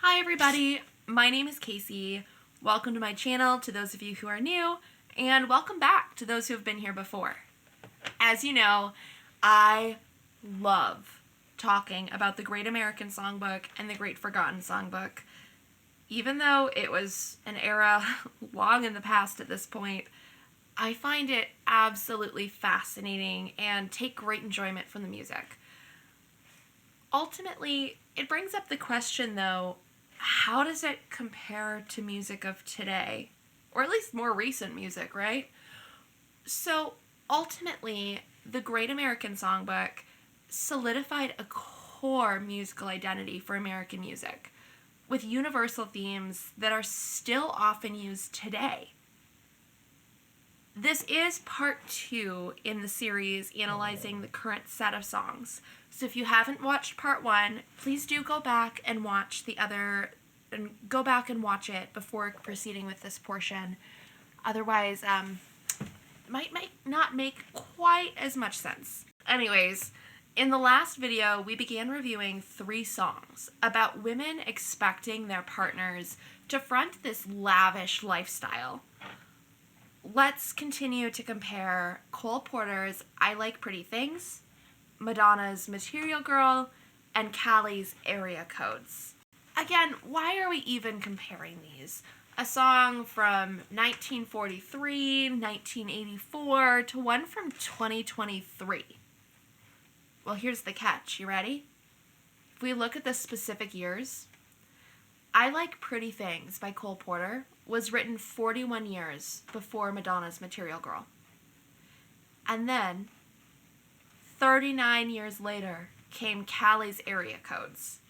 Hi everybody, my name is Casey. Welcome to my channel to those of you who are new, and welcome back to those who have been here before. As you know, I love talking about the Great American Songbook and the Great Forgotten Songbook. Even though it was an era long in the past at this point, I find it absolutely fascinating and take great enjoyment from the music. Ultimately, it brings up the question, though, how does it compare to music of today? Or at least more recent music, right? So, ultimately, the Great American Songbook solidified a core musical identity for American music, with universal themes that are still often used today. This is part 2 in the series analyzing the current set of songs. So if you haven't watched part 1, please do go back and watch it before proceeding with this portion. Otherwise, it might not make quite as much sense. Anyways, in the last video, we began reviewing 3 songs about women expecting their partners to front this lavish lifestyle. Let's continue to compare Cole Porter's I Like Pretty Things, Madonna's Material Girl, and Kaliii's Area Codes. Again, why are we even comparing these? A song from 1943, 1984, to one from 2023. Well, here's the catch. You ready? If we look at the specific years, I Like Pretty Things by Cole Porter was written 41 years before Madonna's Material Girl. And then, 39 years later, came Kaliii's Area Codes.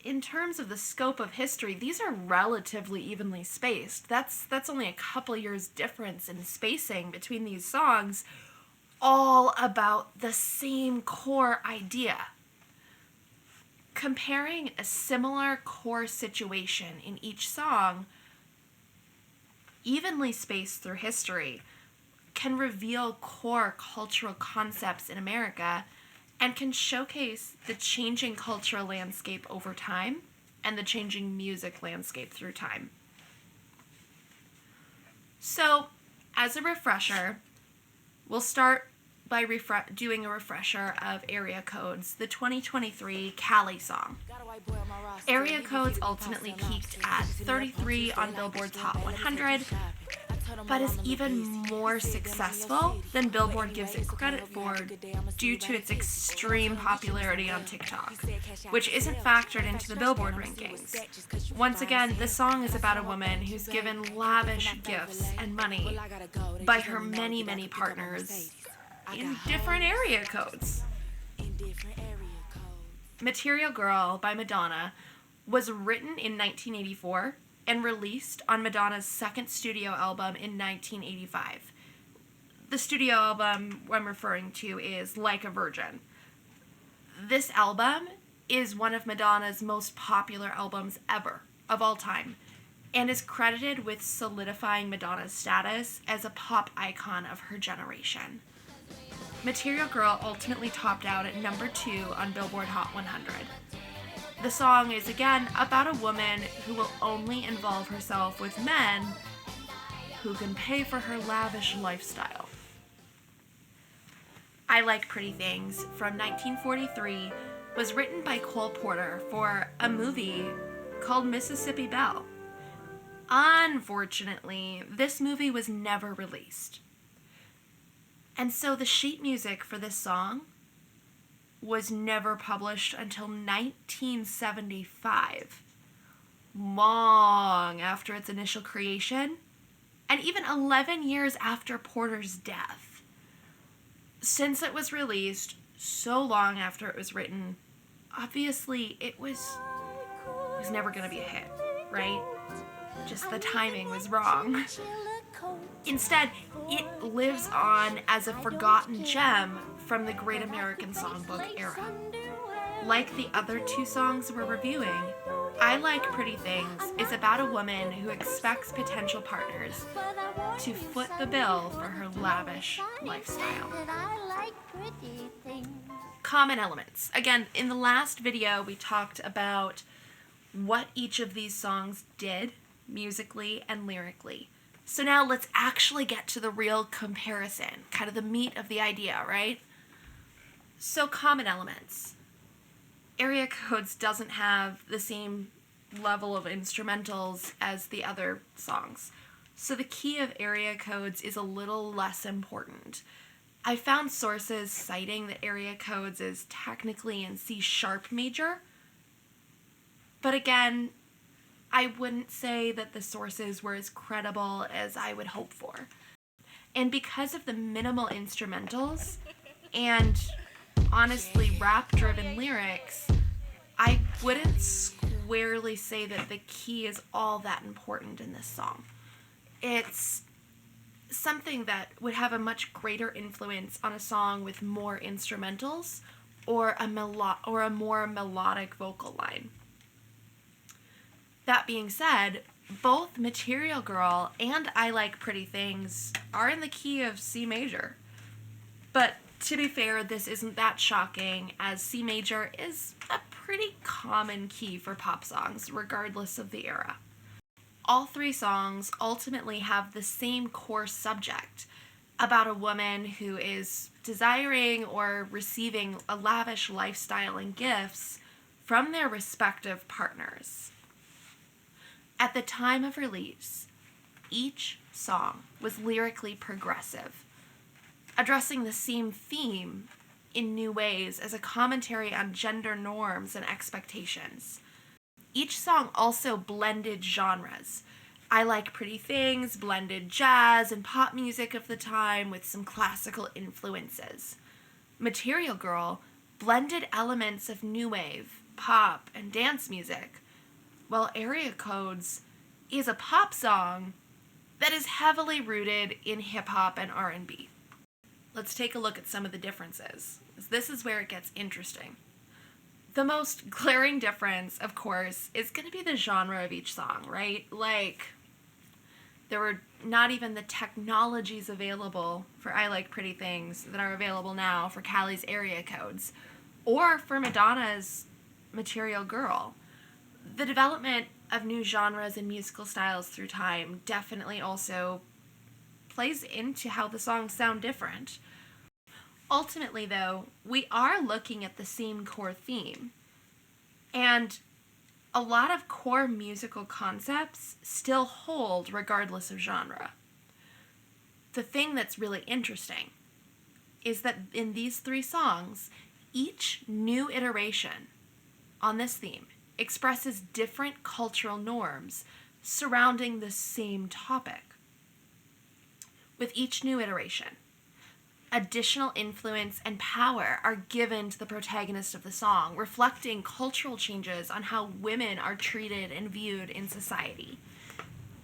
In terms of the scope of history, these are relatively evenly spaced. That's only a couple years difference in spacing between these songs, all about the same core idea. Comparing a similar core situation in each song, evenly spaced through history, can reveal core cultural concepts in America and can showcase the changing cultural landscape over time and the changing music landscape through time. So, as a refresher, we'll start by doing a refresher of Area Codes, the 2023 Kaliii song. Area Codes ultimately peaked at 33 on Billboard's Hot 100, but is even more successful than Billboard gives it credit for due to its extreme popularity on TicTok, which isn't factored into the Billboard rankings. Once again, the song is about a woman who's given lavish gifts and money by her many, many partners in different area codes. Material Girl by Madonna was written in 1984 and released on Madonna's second studio album in 1985. The studio album I'm referring to is Like a Virgin. This album is one of Madonna's most popular albums ever, of all time, and is credited with solidifying Madonna's status as a pop icon of her generation. Material Girl ultimately topped out at number 2 on Billboard Hot 100. The song is again about a woman who will only involve herself with men who can pay for her lavish lifestyle. I Like Pretty Things from 1943 was written by Cole Porter for a movie called Mississippi Belle. Unfortunately, this movie was never released. And so the sheet music for this song was never published until 1975, long after its initial creation, and even 11 years after Porter's death. Since it was released so long after it was written, obviously it was never going to be a hit, right? Just the timing was wrong. Instead, it lives on as a forgotten gem from the Great American Songbook era. Like the other 2 songs we're reviewing, I Like Pretty Things is about a woman who expects potential partners to foot the bill for her lavish lifestyle. Common elements. Again, in the last video, we talked about what each of these songs did musically and lyrically. So now let's actually get to the real comparison, kind of the meat of the idea, right? So common elements. Area Codes doesn't have the same level of instrumentals as the other songs. So the key of Area Codes is a little less important. I found sources citing that Area Codes is technically in C sharp major, but again, I wouldn't say that the sources were as credible as I would hope for. And because of the minimal instrumentals and honestly rap-driven lyrics, I wouldn't squarely say that the key is all that important in this song. It's something that would have a much greater influence on a song with more instrumentals or a more melodic vocal line. That being said, both Material Girl and I Like Pretty Things are in the key of C major. But to be fair, this isn't that shocking, as C major is a pretty common key for pop songs, regardless of the era. All three songs ultimately have the same core subject about a woman who is desiring or receiving a lavish lifestyle and gifts from their respective partners. At the time of release, each song was lyrically progressive, addressing the same theme in new ways as a commentary on gender norms and expectations. Each song also blended genres. I Like Pretty Things blended jazz and pop music of the time with some classical influences. Material Girl blended elements of new wave, pop, and dance music, while Area Codes is a pop song that is heavily rooted in hip-hop and R&B. Let's take a look at some of the differences. This is where it gets interesting. The most glaring difference, of course, is going to be the genre of each song, right? Like, there were not even the technologies available for I Like Pretty Things that are available now for Kaliii's Area Codes, or for Madonna's Material Girl. The development of new genres and musical styles through time definitely also plays into how the songs sound different. Ultimately, though, we are looking at the same core theme, and a lot of core musical concepts still hold regardless of genre. The thing that's really interesting is that in these three songs, each new iteration on this theme expresses different cultural norms surrounding the same topic. With each new iteration, additional influence and power are given to the protagonist of the song, reflecting cultural changes on how women are treated and viewed in society.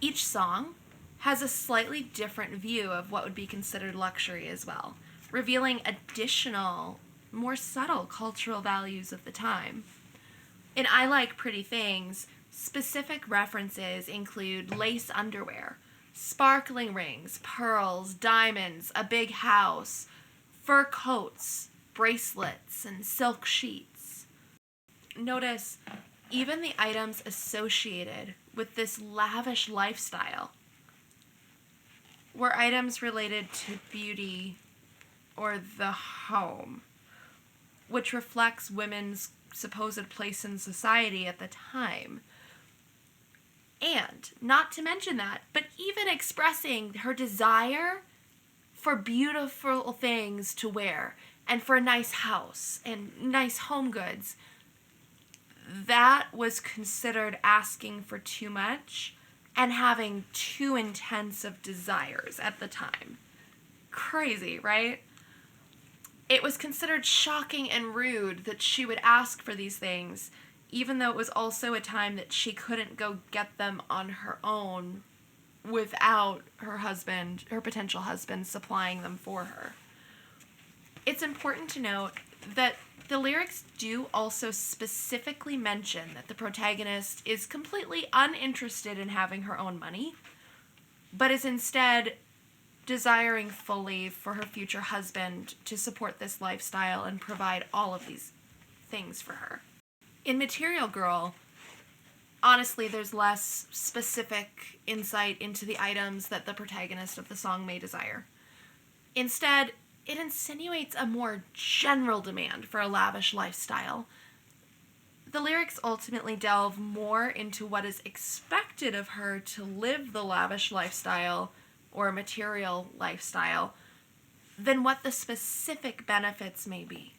Each song has a slightly different view of what would be considered luxury as well, revealing additional, more subtle cultural values of the time. In I Like Pretty Things, specific references include lace underwear, sparkling rings, pearls, diamonds, a big house, fur coats, bracelets, and silk sheets. Notice, even the items associated with this lavish lifestyle were items related to beauty or the home, which reflects women's supposed place in society at the time. And, not to mention that, but even expressing her desire for beautiful things to wear and for a nice house and nice home goods, that was considered asking for too much and having too intense of desires at the time. Crazy, right? It was considered shocking and rude that she would ask for these things, even though it was also a time that she couldn't go get them on her own without her potential husband, supplying them for her. It's important to note that The lyrics do also specifically mention that the protagonist is completely uninterested in having her own money, but is instead desiring fully for her future husband to support this lifestyle and provide all of these things for her. In Material Girl, honestly, there's less specific insight into the items that the protagonist of the song may desire. Instead, it insinuates a more general demand for a lavish lifestyle. The lyrics ultimately delve more into what is expected of her to live the lavish lifestyle or material lifestyle than what the specific benefits may be.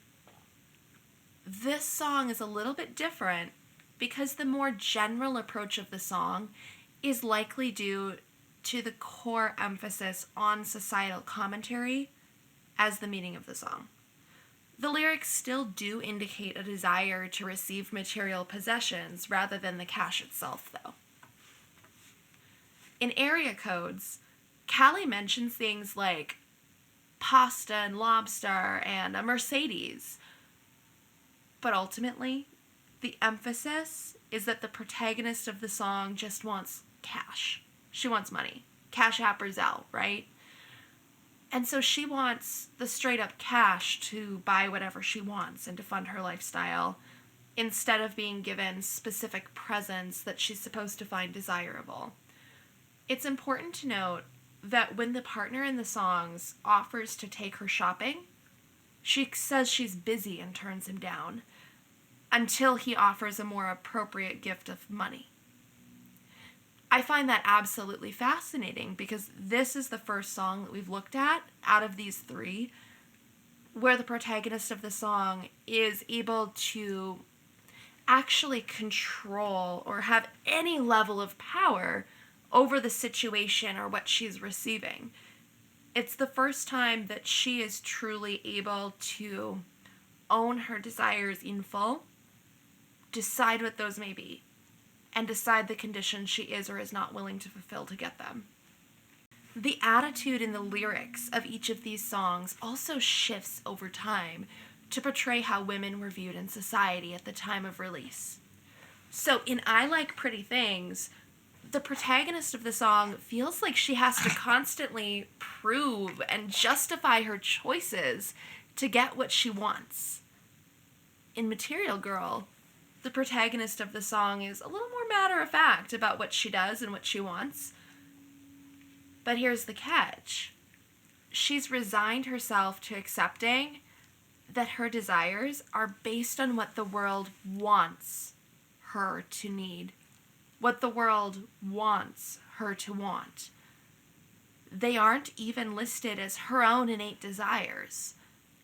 This song is a little bit different because the more general approach of the song is likely due to the core emphasis on societal commentary as the meaning of the song. The lyrics still do indicate a desire to receive material possessions rather than the cash itself, though. In Area Codes, Kaliii mentions things like pasta and lobster and a Mercedes. But ultimately, the emphasis is that the protagonist of the song just wants cash. She wants money. Cash app or Zelle, right? And so she wants the straight up cash to buy whatever she wants and to fund her lifestyle, instead of being given specific presents that she's supposed to find desirable. It's important to note that when the partner in the songs offers to take her shopping, she says she's busy and turns him down until he offers a more appropriate gift of money. I find that absolutely fascinating because this is the first song that we've looked at out of these three where the protagonist of the song is able to actually control or have any level of power over the situation or what she's receiving. It's the first time that she is truly able to own her desires in full, decide what those may be, and decide the conditions she is or is not willing to fulfill to get them. The attitude in the lyrics of each of these songs also shifts over time to portray how women were viewed in society at the time of release. So in I Like Pretty Things, the protagonist of the song feels like she has to constantly prove and justify her choices to get what she wants. In Material Girl, the protagonist of the song is a little more matter-of-fact about what she does and what she wants. But here's the catch. She's resigned herself to accepting that her desires are based on what the world wants her to need, what the world wants her to want. They aren't even listed as her own innate desires,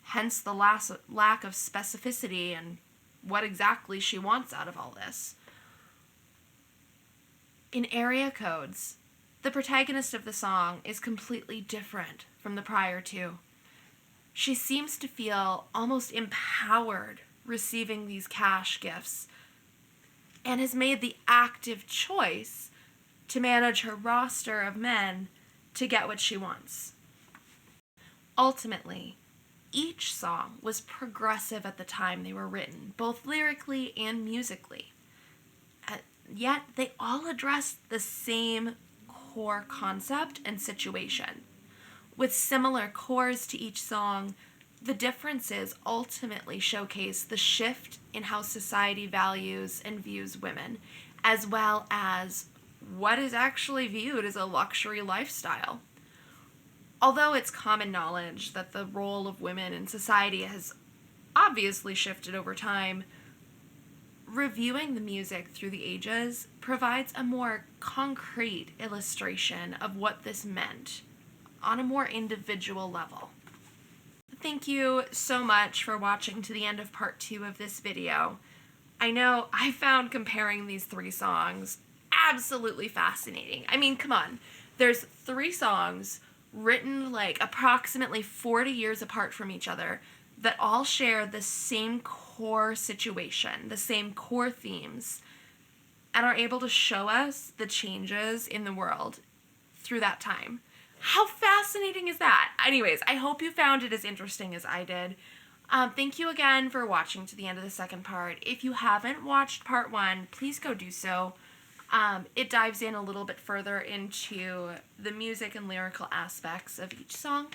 hence the lack of specificity and what exactly she wants out of all this. In Area Codes, the protagonist of the song is completely different from the prior two. She seems to feel almost empowered receiving these cash gifts and has made the active choice to manage her roster of men to get what she wants. Ultimately, each song was progressive at the time they were written, both lyrically and musically. Yet they all address the same core concept and situation. With similar cores to each song, the differences ultimately showcase the shift in how society values and views women, as well as what is actually viewed as a luxury lifestyle. Although it's common knowledge that the role of women in society has obviously shifted over time, reviewing the music through the ages provides a more concrete illustration of what this meant on a more individual level. Thank you so much for watching to the end of part 2 of this video. I know I found comparing these 3 songs absolutely fascinating. I mean, come on. There's 3 songs written like approximately 40 years apart from each other that all share the same core situation, the same core themes, and are able to show us the changes in the world through that time. How fascinating is that? Anyways, I hope you found it as interesting as I did. Thank you again for watching to the end of the second part. If you haven't watched part 1, please go do so. It dives in a little bit further into the music and lyrical aspects of each song.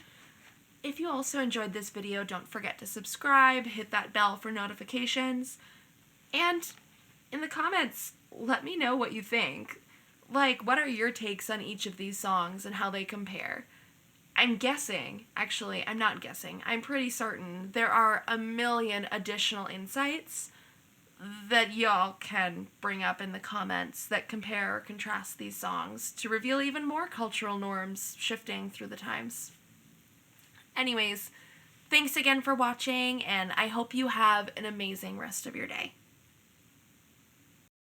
If you also enjoyed this video, don't forget to subscribe, hit that bell for notifications, and in the comments, let me know what you think. Like, what are your takes on each of these songs and how they compare? I'm guessing, actually, I'm not guessing, I'm pretty certain there are a million additional insights that y'all can bring up in the comments that compare or contrast these songs to reveal even more cultural norms shifting through the times. Anyways, thanks again for watching, and I hope you have an amazing rest of your day.